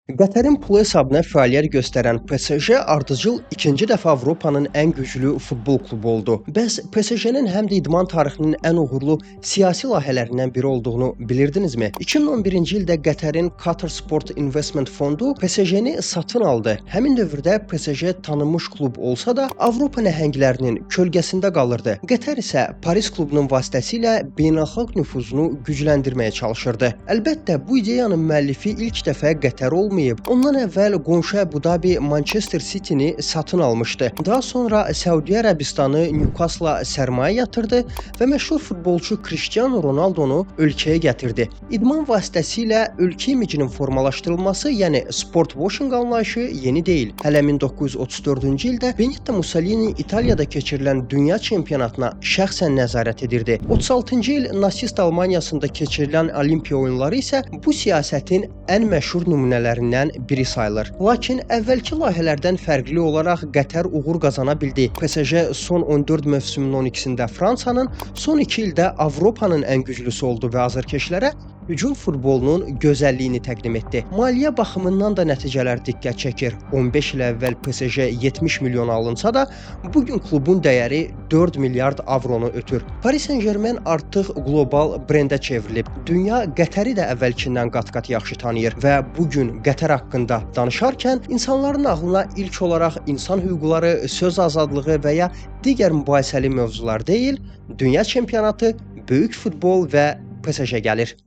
Qətərin pulu hesabına fəaliyyət göstərən PSG ardıcıl ikinci dəfə Avropanın ən güclü futbol klubu oldu. Bəs PSG-nin həm də idman tarixinin ən uğurlu siyasi layihələrindən biri olduğunu bilirdinizmi? 2011-ci ildə Qətərin Qatar Sport Investment Fondu PSG-ni satın aldı. Həmin dövrdə PSG tanınmış klub olsa da Avropa nəhənglərinin kölgəsində qalırdı. Qətər isə Paris klubunun vasitəsilə beynəlxalq nüfuzunu gücləndirməyə çalışırdı. Əlbəttə, bu ideyanın müəllifi ilk dəfə Qətər olmayıb. Ondan əvvəl qonşu Əbu-Dabi Manchester City-ni satın almışdı. Daha sonra Səudiyyə Ərəbistanı Newcastle-a sərmayə yatırdı və məşhur futbolçu Cristiano Ronaldo-nu ölkəyə gətirdi. İdman vasitəsilə ölkə imicinin formalaşdırılması, yəni sport washing anlayışı yeni deyil. Hələ 1934-cü ildə Benito Mussolini İtaliyada keçirilən dünya çempionatına şəxsən nəzarət edirdi. 36-cı il nasist Almaniyasında keçirilən Olimpiya oyunları isə bu siyasətin ən məşhur nümunələrindən biri sayılır. Lakin əvvəlki layihələrdən fərqli olaraq Qətər uğur qazana bildi. PSG son 14 mövsümün 12-sində Fransanın, son 2 ildə Avropanın ən güclüsü oldu və azarkeşlərə hücum futbolunun gözəlliyini təqdim etdi. Maliyyə baxımından da nəticələr diqqət çəkir. 15 il əvvəl PSG 70 milyon alınsa da, bugün klubun dəyəri 4 milyard avronu ötür. Paris Saint-Germain artıq qlobal brendə çevrilib. Dünya Qətəri də əvvəlkindən qat-qat yaxşı tanıyır və bugün Qətər haqqında danışarkən insanların ağlına ilk olaraq insan hüquqları, söz azadlığı və ya digər mübahisəli mövzular deyil, dünya çempionatı, böyük futbol və PSG gəlir.